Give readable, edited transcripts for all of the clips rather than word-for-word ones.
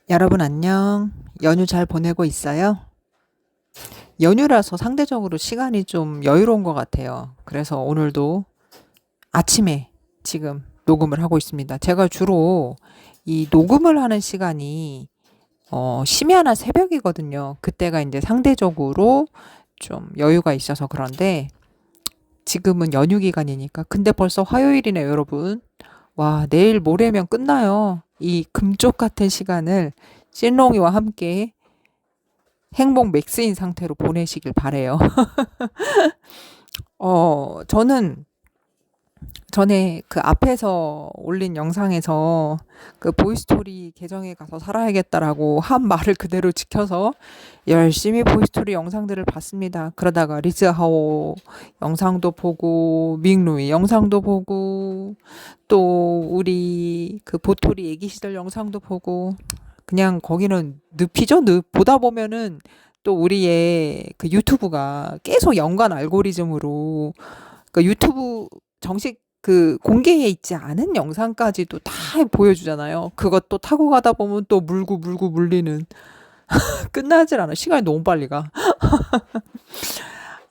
여러분 안녕. 연휴 잘 보내고 있어요? 연휴라서 상대적으로 시간이 좀 여유로운 것 같아요. 그래서 오늘도 아침에 지금 녹음을 하고 있습니다. 제가 주로 이 녹음을 하는 시간이 심야나 새벽이거든요. 그때가 이제 상대적으로 좀 여유가 있어서 그런데 지금은 연휴 기간이니까. 근데 벌써 화요일이네요, 여러분. 와, 내일 모레면 끝나요. 이 금쪽 같은 시간을 찐롱이와 함께 행복 맥스인 상태로 보내시길 바래요. 저는 전에 그 앞에서 올린 영상에서 그 보이스토리 계정에 가서 살아야겠다라고 한 말을 그대로 지켜서 열심히 보이스토리 영상들을 봤습니다. 그러다가 리즈하오 영상도 보고 밍루이 영상도 보고 또 우리 그 보토리 애기 시절 영상도 보고 그냥 거기는 늪이죠. 늪 보다 보면은 또 우리의 그 유튜브가 계속 연관 알고리즘으로 그 유튜브 정식 그 공개해 있지 않은 영상까지도 다 보여주잖아요. 그것도 타고 가다 보면 또 물고 물고 물리는 끝나질 않아. 시간이 너무 빨리 가.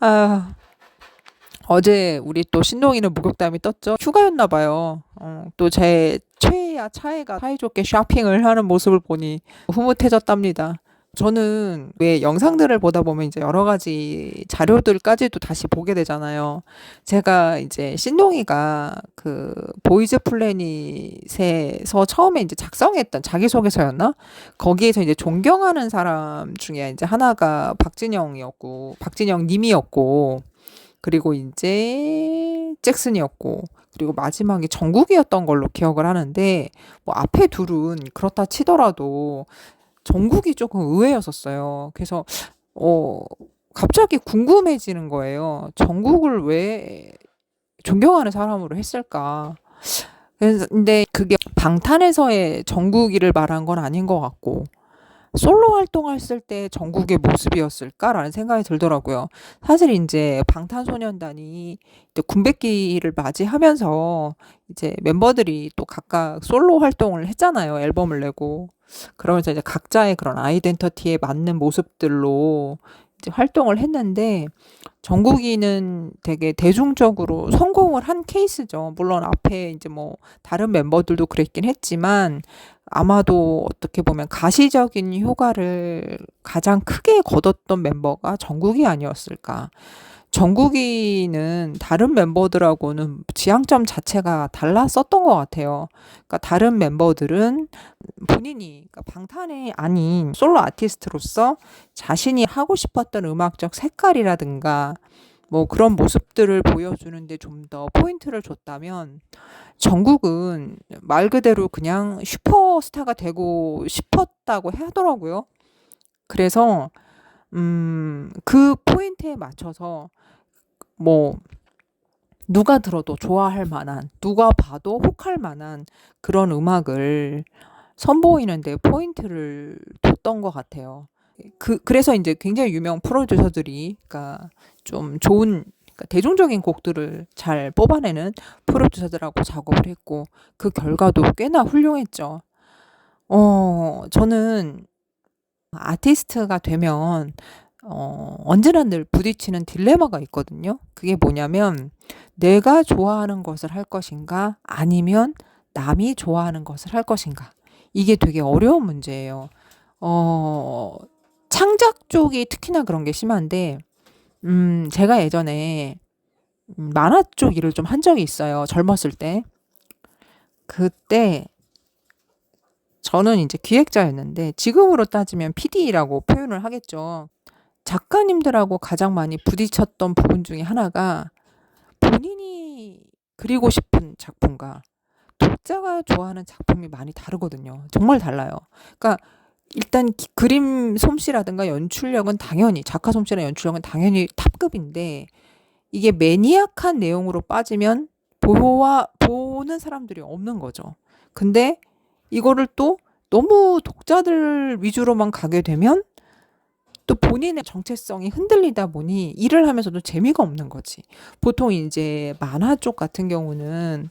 아, 어제 우리 또 신동이는 목욕담이 떴죠. 휴가였나 봐요. 또 제 최애야 차애가 사이좋게 쇼핑을 하는 모습을 보니 흐뭇해졌답니다. 저는 왜 영상들을 보다 보면 이제 여러 가지 자료들까지도 다시 보게 되잖아요. 제가 이제 신동이가 그 보이즈 플래닛에서 처음에 이제 작성했던 자기소개서였나? 거기에서 이제 존경하는 사람 중에 이제 하나가 박진영 님이었고, 그리고 이제 잭슨이었고, 그리고 마지막에 정국이었던 걸로 기억을 하는데, 뭐 앞에 둘은 그렇다 치더라도 정국이 조금 의외였었어요. 그래서 어 갑자기 궁금해지는 거예요. 정국을 왜 존경하는 사람으로 했을까? 근데 그게 방탄에서의 정국이를 말한 건 아닌 것 같고 솔로 활동했을 때 정국의 모습이었을까라는 생각이 들더라고요. 사실 이제 방탄소년단이 이제 군백기를 맞이하면서 이제 멤버들이 또 각각 솔로 활동을 했잖아요. 앨범을 내고. 그러면서 이제 각자의 그런 아이덴티티에 맞는 모습들로 이제 활동을 했는데 정국이는 되게 대중적으로 성공을 한 케이스죠. 물론 앞에 이제 뭐 다른 멤버들도 그랬긴 했지만 아마도 어떻게 보면 가시적인 효과를 가장 크게 거뒀던 멤버가 정국이 아니었을까. 정국이는 다른 멤버들하고는 지향점 자체가 달랐었던 것 같아요. 그러니까 다른 멤버들은 본인이 그러니까 방탄이 아닌 솔로 아티스트로서 자신이 하고 싶었던 음악적 색깔이라든가 뭐 그런 모습들을 보여주는데 좀 더 포인트를 줬다면 정국은 말 그대로 그냥 슈퍼스타가 되고 싶었다고 하더라고요. 그래서 그 포인트에 맞춰서 뭐 누가 들어도 좋아할 만한, 누가 봐도 혹할 만한 그런 음악을 선보이는데 포인트를 뒀던 것 같아요. 그래서 이제 굉장히 유명 프로듀서들이, 그러니까 좀 좋은, 그러니까 대중적인 곡들을 잘 뽑아내는 프로듀서들하고 작업을 했고, 그 결과도 꽤나 훌륭했죠. 저는 아티스트가 되면 언제나 늘 부딪히는 딜레마가 있거든요. 그게 뭐냐면 내가 좋아하는 것을 할 것인가 아니면 남이 좋아하는 것을 할 것인가. 이게 되게 어려운 문제예요. 어, 창작 쪽이 특히나 그런 게 심한데 제가 예전에 만화 쪽 일을 좀 한 적이 있어요. 젊었을 때. 그때 저는 이제 기획자였는데 지금으로 따지면 PD라고 표현을 하겠죠. 작가님들하고 가장 많이 부딪혔던 부분 중에 하나가 본인이 그리고 싶은 작품과 독자가 좋아하는 작품이 많이 다르거든요. 정말 달라요. 그러니까 일단 그림 솜씨라든가 연출력은 당연히 작가 솜씨나 연출력은 당연히 탑급인데 이게 매니악한 내용으로 빠지면 보는 사람들이 없는 거죠. 근데 이거를 또 너무 독자들 위주로만 가게 되면 또 본인의 정체성이 흔들리다 보니 일을 하면서도 재미가 없는 거지. 보통 이제 만화 쪽 같은 경우는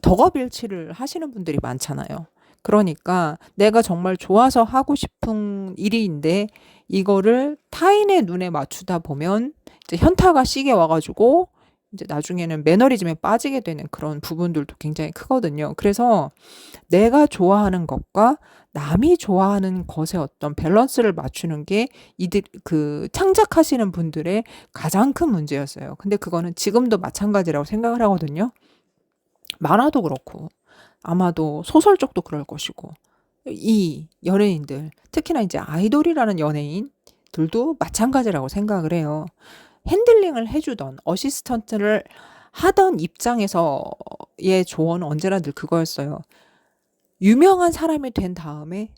덕업일치를 하시는 분들이 많잖아요. 그러니까 내가 정말 좋아서 하고 싶은 일인데 이거를 타인의 눈에 맞추다 보면 이제 현타가 시게 와가지고 이제 나중에는 매너리즘에 빠지게 되는 그런 부분들도 굉장히 크거든요. 그래서 내가 좋아하는 것과 남이 좋아하는 것의 어떤 밸런스를 맞추는 게 이들 그 창작하시는 분들의 가장 큰 문제였어요. 근데 그거는 지금도 마찬가지라고 생각을 하거든요. 만화도 그렇고 아마도 소설 쪽도 그럴 것이고 이 연예인들 특히나 이제 아이돌이라는 연예인들도 마찬가지라고 생각을 해요. 핸들링을 해주던 어시스턴트를 하던 입장에서의 조언은 언제나 늘 그거였어요. 유명한 사람이 된 다음에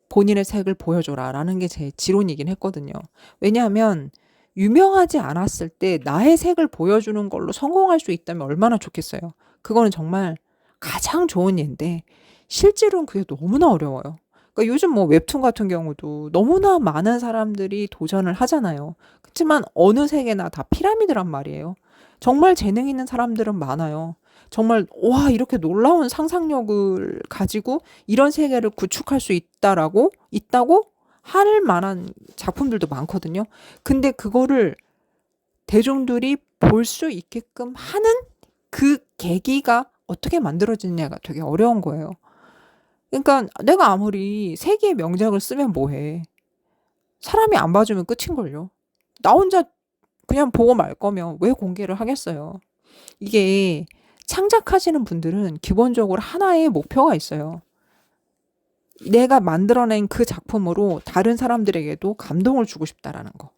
본인의 색을 보여줘라 라는 게 제 지론이긴 했거든요. 왜냐하면 유명하지 않았을 때 나의 색을 보여주는 걸로 성공할 수 있다면 얼마나 좋겠어요. 그거는 정말 가장 좋은 예인데 실제로는 그게 너무나 어려워요. 그러니까 요즘 뭐 웹툰 같은 경우도 너무나 많은 사람들이 도전을 하잖아요. 그렇지만 어느 세계나 다 피라미드란 말이에요. 정말 재능 있는 사람들은 많아요. 정말 와 이렇게 놀라운 상상력을 가지고 이런 세계를 구축할 수 있다고 할 만한 작품들도 많거든요. 근데 그거를 대중들이 볼 수 있게끔 하는 그 계기가 어떻게 만들어지느냐가 되게 어려운 거예요. 그러니까 내가 아무리 세계의 명작을 쓰면 뭐해. 사람이 안 봐주면 끝인걸요. 나 혼자 그냥 보고 말 거면 왜 공개를 하겠어요. 이게 창작하시는 분들은 기본적으로 하나의 목표가 있어요. 내가 만들어낸 그 작품으로 다른 사람들에게도 감동을 주고 싶다라는 거.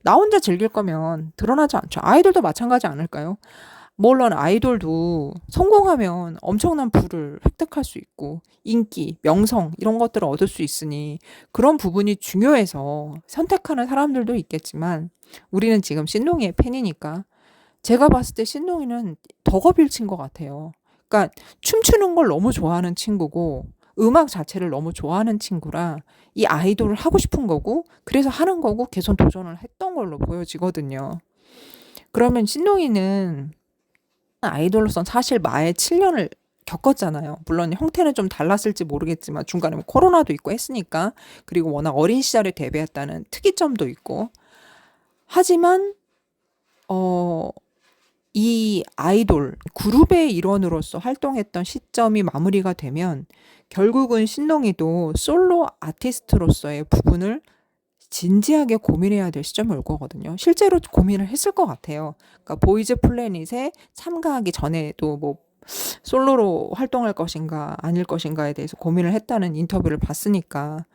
나 혼자 즐길 거면 드러나지 않죠. 아이돌도 마찬가지 않을까요? 물론 아이돌도 성공하면 엄청난 부를 획득할 수 있고 인기, 명성 이런 것들을 얻을 수 있으니 그런 부분이 중요해서 선택하는 사람들도 있겠지만 우리는 지금 신동이의 팬이니까 제가 봤을 때 신동이는 덕업일치인 것 같아요. 그러니까 춤추는 걸 너무 좋아하는 친구고 음악 자체를 너무 좋아하는 친구라 이 아이돌을 하고 싶은 거고 그래서 하는 거고 계속 도전을 했던 걸로 보여지거든요. 그러면 신동이는 아이돌로선 사실 마에 7년을 겪었잖아요. 물론 형태는 좀 달랐을지 모르겠지만 중간에 뭐 코로나도 있고 했으니까 그리고 워낙 어린 시절에 데뷔했다는 특이점도 있고 하지만 어, 이 아이돌 그룹의 일원으로서 활동했던 시점이 마무리가 되면 결국은 신동이도 솔로 아티스트로서의 부분을 진지하게 고민해야 될 시점이 올 거거든요. 실제로 고민을 했을 것 같아요. 그러니까 보이즈 플래닛에 참가하기 전에도 뭐 솔로로 활동할 것인가 아닐 것인가에 대해서 고민을 했다는 인터뷰를 봤으니까.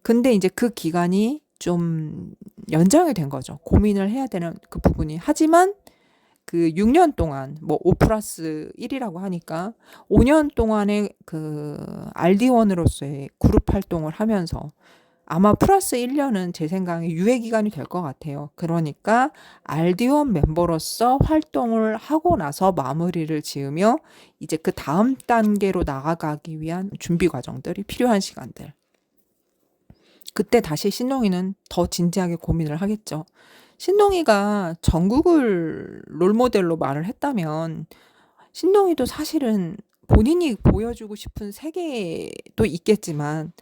근데 이제 그 기간이 좀 연장이 된 거죠. 고민을 해야 되는 그 부분이. 하지만 그 6년 동안 뭐 5 플러스 1이라고 하니까 5년 동안의 그 RD1으로서의 그룹 활동을 하면서 아마 플러스 1년은 제 생각에 유예 기간이 될 것 같아요. 그러니까 RD1 멤버로서 활동을 하고 나서 마무리를 지으며 이제 그 다음 단계로 나아가기 위한 준비 과정들이 필요한 시간들. 그때 다시 신동이는 더 진지하게 고민을 하겠죠. 신동이가 정국을 롤모델로 말을 했다면 신동이도 사실은 본인이 보여주고 싶은 세계도 있겠지만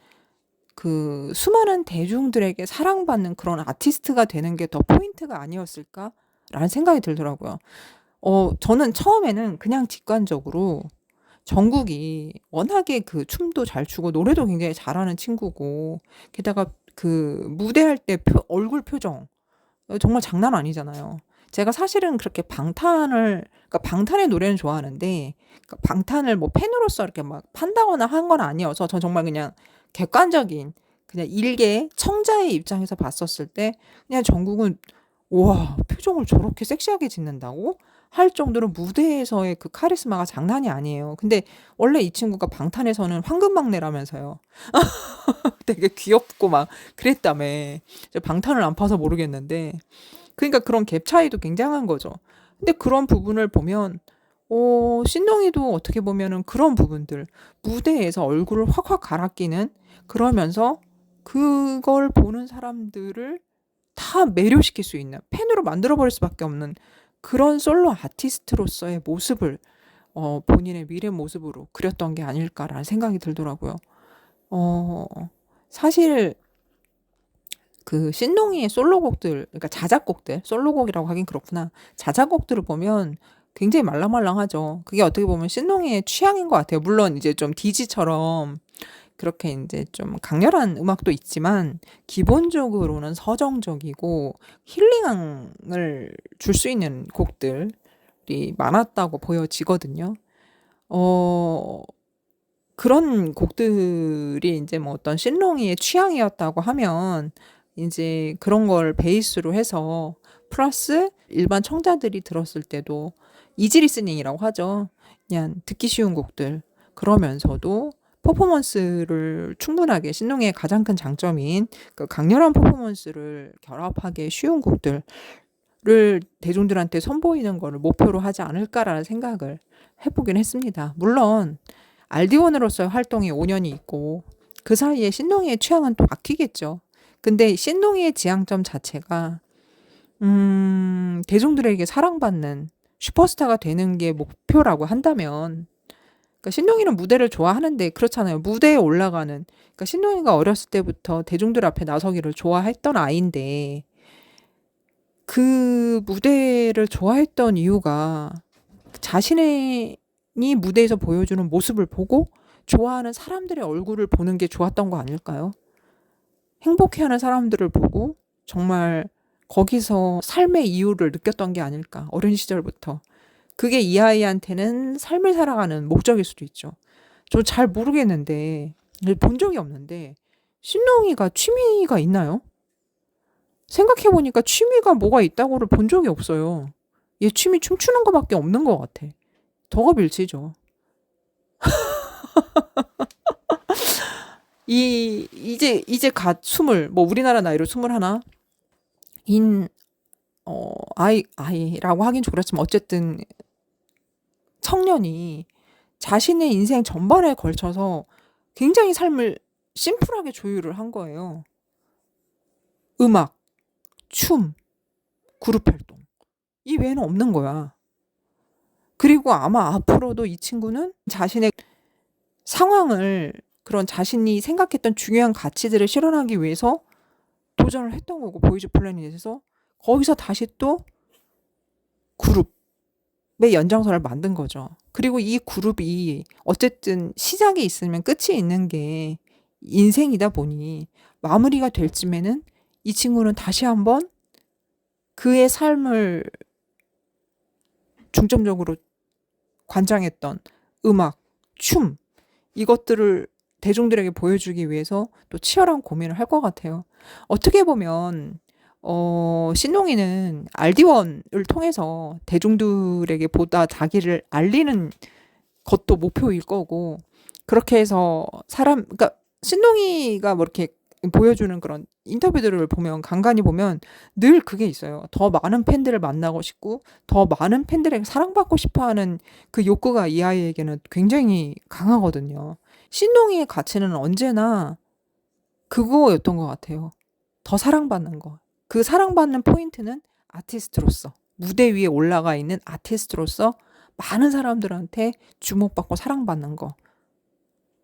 그 수많은 대중들에게 사랑받는 그런 아티스트가 되는 게 더 포인트가 아니었을까라는 생각이 들더라고요. 저는 처음에는 그냥 직관적으로 정국이 워낙에 그 춤도 잘 추고 노래도 굉장히 잘하는 친구고 게다가 그 무대할 때 얼굴 표정 정말 장난 아니잖아요. 제가 사실은 그렇게 그러니까 방탄의 노래는 좋아하는데, 그러니까 방탄을 뭐 팬으로서 이렇게 막 판다거나 한 건 아니어서, 전 정말 그냥 객관적인, 그냥 일개 청자의 입장에서 봤었을 때, 그냥 정국은, 와, 표정을 저렇게 섹시하게 짓는다고? 할 정도로 무대에서의 그 카리스마가 장난이 아니에요. 근데 원래 이 친구가 방탄에서는 황금막내라면서요. 되게 귀엽고 막 그랬다며. 방탄을 안 파서 모르겠는데. 그러니까 그런 갭 차이도 굉장한 거죠. 근데 그런 부분을 보면, 신동이도 어떻게 보면은 그런 부분들, 무대에서 얼굴을 확확 갈아끼는, 그러면서 그걸 보는 사람들을 다 매료시킬 수 있는, 팬으로 만들어버릴 수밖에 없는 그런 솔로 아티스트로서의 모습을 본인의 미래 모습으로 그렸던 게 아닐까라는 생각이 들더라고요. 어, 사실 그 신동이의 솔로곡들, 그러니까 자작곡들, 솔로곡이라고 하긴 그렇구나. 자작곡들을 보면 굉장히 말랑말랑하죠. 그게 어떻게 보면 신동이의 취향인 것 같아요. 물론 이제 좀 디지처럼 그렇게 이제 좀 강렬한 음악도 있지만 기본적으로는 서정적이고 힐링을 줄 수 있는 곡들이 많았다고 보여지거든요. 어, 그런 곡들이 이제 뭐 어떤 신롱이의 취향이었다고 하면 이제 그런 걸 베이스로 해서 플러스 일반 청자들이 들었을 때도 이지 리스닝이라고 하죠. 그냥 듣기 쉬운 곡들. 그러면서도 퍼포먼스를 충분하게 신롱의 가장 큰 장점인 그 강렬한 퍼포먼스를 결합하기 쉬운 곡들을 대중들한테 선보이는 거를 목표로 하지 않을까라는 생각을 해보긴 했습니다. 물론 알디원으로서의 활동이 5년이 있고 그 사이에 신동이의 취향은 또 바뀌겠죠. 근데 신동이의 지향점 자체가 대중들에게 사랑받는 슈퍼스타가 되는 게 목표라고 한다면 그러니까 신동이는 무대를 좋아하는데 그렇잖아요. 무대에 올라가는 그러니까 신동이가 어렸을 때부터 대중들 앞에 나서기를 좋아했던 아이인데 그 무대를 좋아했던 이유가 자신의 이 무대에서 보여주는 모습을 보고 좋아하는 사람들의 얼굴을 보는 게 좋았던 거 아닐까요? 행복해하는 사람들을 보고 정말 거기서 삶의 이유를 느꼈던 게 아닐까. 어린 시절부터. 그게 이 아이한테는 삶을 살아가는 목적일 수도 있죠. 저 잘 모르겠는데, 본 적이 없는데, 신동이가 취미가 있나요? 생각해보니까 취미가 뭐가 있다고를 본 적이 없어요. 얘 취미 춤추는 거밖에 없는 것 같아. 덕업일치죠. 이제 갓 스물, 뭐 우리나라 나이로 21, 인, 아이라고 하긴 좀 그렇지만 어쨌든 청년이 자신의 인생 전반에 걸쳐서 굉장히 삶을 심플하게 조율을 한 거예요. 음악, 춤, 그룹 활동. 이 외에는 없는 거야. 그리고 아마 앞으로도 이 친구는 자신의 상황을 그런 자신이 생각했던 중요한 가치들을 실현하기 위해서 도전을 했던 거고 보이즈 플래닛에서 거기서 다시 또 그룹의 연장선을 만든 거죠. 그리고 이 그룹이 어쨌든 시작이 있으면 끝이 있는 게 인생이다 보니 마무리가 될 쯤에는 이 친구는 다시 한번 그의 삶을 중점적으로 관장했던 음악, 춤 이것들을 대중들에게 보여주기 위해서 또 치열한 고민을 할 것 같아요. 어떻게 보면 신동이는 알디원을 통해서 대중들에게 보다 자기를 알리는 것도 목표일 거고 그렇게 해서 그러니까 신동이가 뭐 이렇게 보여주는 그런 인터뷰들을 보면 간간히 보면 늘 그게 있어요. 더 많은 팬들을 만나고 싶고 더 많은 팬들에게 사랑받고 싶어하는 그 욕구가 이 아이에게는 굉장히 강하거든요. 신동이의 가치는 언제나 그거였던 것 같아요. 더 사랑받는 거. 그 사랑받는 포인트는 아티스트로서 무대 위에 올라가 있는 아티스트로서 많은 사람들한테 주목받고 사랑받는 거.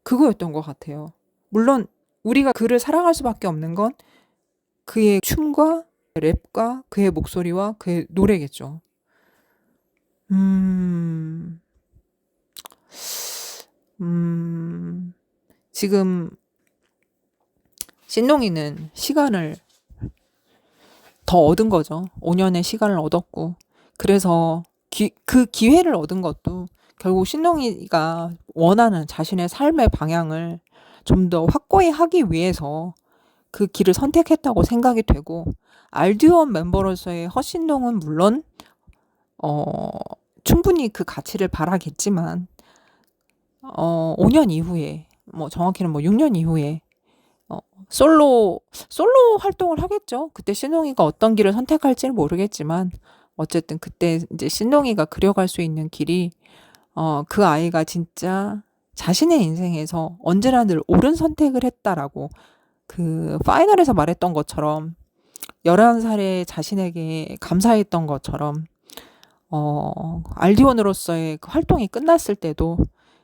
그거였던 것 같아요. 물론 우리가 그를 사랑할 수밖에 없는 건 그의 춤과 랩과 그의 목소리와 그의 노래겠죠. 음, 지금 신동이는 시간을 더 얻은 거죠. 5년의 시간을 얻었고. 그래서 그 기회를 얻은 것도 결국 신동이가 원하는 자신의 삶의 방향을 좀 더 확고히 하기 위해서 그 길을 선택했다고 생각이 되고, 알듀온 멤버로서의 허신동은 물론, 어, 충분히 그 가치를 바라겠지만, 5년 이후에, 뭐 정확히는 뭐 6년 이후에, 어, 솔로 활동을 하겠죠. 그때 신동이가 어떤 길을 선택할지는 모르겠지만, 어쨌든 그때 이제 신동이가 그려갈 수 있는 길이, 그 아이가 진짜 자신의 인생에서 언제나 늘 옳은 선택을 했다라고 그 파이널에서 말했던 것처럼 11살의 자신에게 감사했던 것처럼 알디온으로서의 그 활동이 끝났을 때도,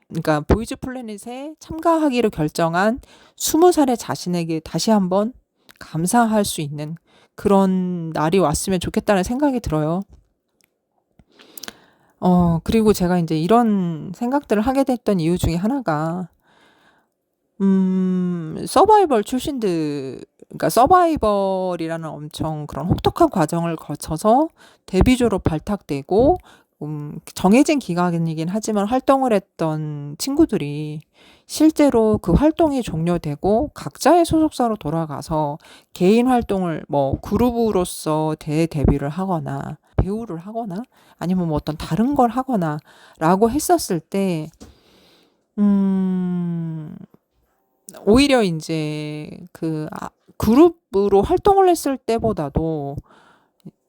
그러니까 보이즈 플래닛에 참가하기로 결정한 20살의 자신에게 다시 한번 감사할 수 있는 그런 날이 왔으면 좋겠다는 생각이 들어요. 그리고 제가 이제 이런 생각들을 하게 됐던 이유 중에 하나가, 서바이벌 출신들, 그러니까 서바이벌이라는 엄청 그런 혹독한 과정을 거쳐서 데뷔조로 발탁되고, 정해진 기간이긴 하지만 활동을 했던 친구들이 실제로 그 활동이 종료되고 각자의 소속사로 돌아가서 개인 활동을 뭐 그룹으로서 대데뷔를 하거나 배우를 하거나 아니면 뭐 어떤 다른 걸 하거나 라고 했었을 때, 음, 오히려 이제 그룹으로 활동을 했을 때보다도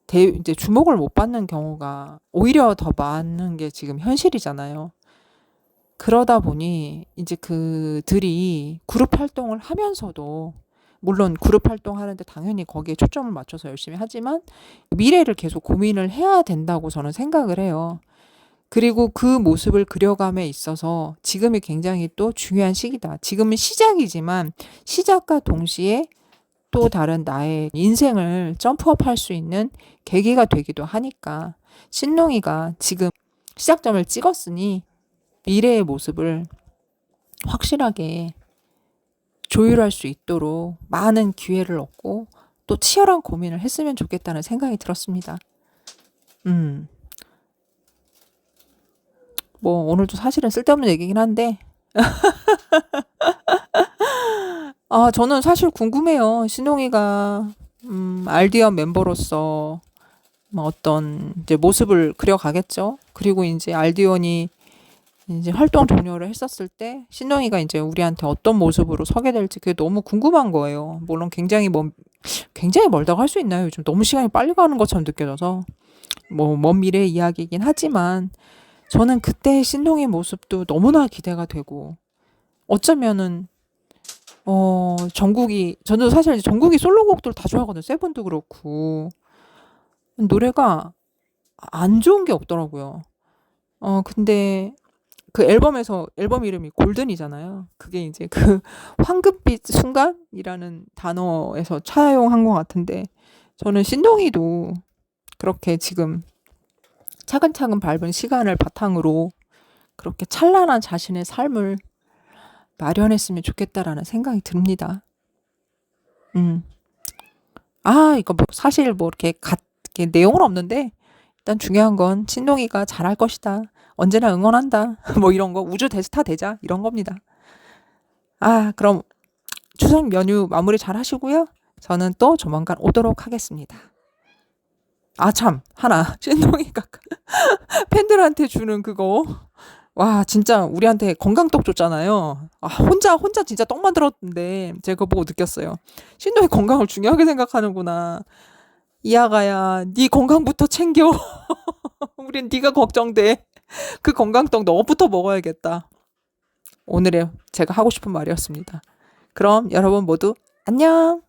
이제 주목을 못 받는 경우가 오히려 더 많은 게 지금 현실이잖아요. 그러다 보니 이제 그들이 그룹 활동을 하면서도, 물론 그룹 활동하는데 당연히 거기에 초점을 맞춰서 열심히 하지만 미래를 계속 고민을 해야 된다고 저는 생각을 해요. 그리고 그 모습을 그려감에 있어서 지금이 굉장히 또 중요한 시기다. 지금은 시작이지만 시작과 동시에 또 다른 나의 인생을 점프업 할 수 있는 계기가 되기도 하니까 신동이가 지금 시작점을 찍었으니 미래의 모습을 확실하게 조율할 수 있도록 많은 기회를 얻고 또 치열한 고민을 했으면 좋겠다는 생각이 들었습니다. 음, 뭐 오늘도 사실은 쓸데없는 얘기긴 한데, 저는 사실 궁금해요. 신동이가 알디언 멤버로서 뭐 어떤 이제 모습을 그려가겠죠. 그리고 이제 알디언이 이제 활동 종료를 했었을 때 신동이가 이제 우리한테 어떤 모습으로 서게 될지 그게 너무 궁금한 거예요. 물론 굉장히 멀다고 할 수 있나요? 요즘 너무 시간이 빨리 가는 것처럼 느껴져서 뭐 먼 미래의 이야기이긴 하지만 저는 그때 신동의 모습도 너무나 기대가 되고, 어쩌면은 저는 사실 이제 정국이 솔로곡들 다 좋아하거든요. 세븐도 그렇고 노래가 안 좋은 게 없더라고요. 근데 그 앨범 이름이 골든이잖아요. 그게 이제 그 황금빛 순간이라는 단어에서 차용한 것 같은데, 저는 신동이도 그렇게 지금 차근차근 밟은 시간을 바탕으로 그렇게 찬란한 자신의 삶을 마련했으면 좋겠다라는 생각이 듭니다. 음. 이거 뭐 사실 뭐 이렇게 내용은 없는데, 일단 중요한 건 신동이가 잘할 것이다. 언제나 응원한다. 뭐 이런 거, 우주 대스타 되자. 이런 겁니다. 그럼 추석 연휴 마무리 잘 하시고요. 저는 또 조만간 오도록 하겠습니다. 참, 하나. 신동이가 팬들한테 주는 그거. 와, 진짜 우리한테 건강떡 줬잖아요. 혼자 진짜 떡 만들었는데 제가 그거 보고 느꼈어요. 신동이 건강을 중요하게 생각하는구나. 이아가야, 네 건강부터 챙겨. 우린 네가 걱정돼. 그 건강떡 너부터 먹어야겠다. 오늘의 제가 하고 싶은 말이었습니다. 그럼 여러분 모두 안녕!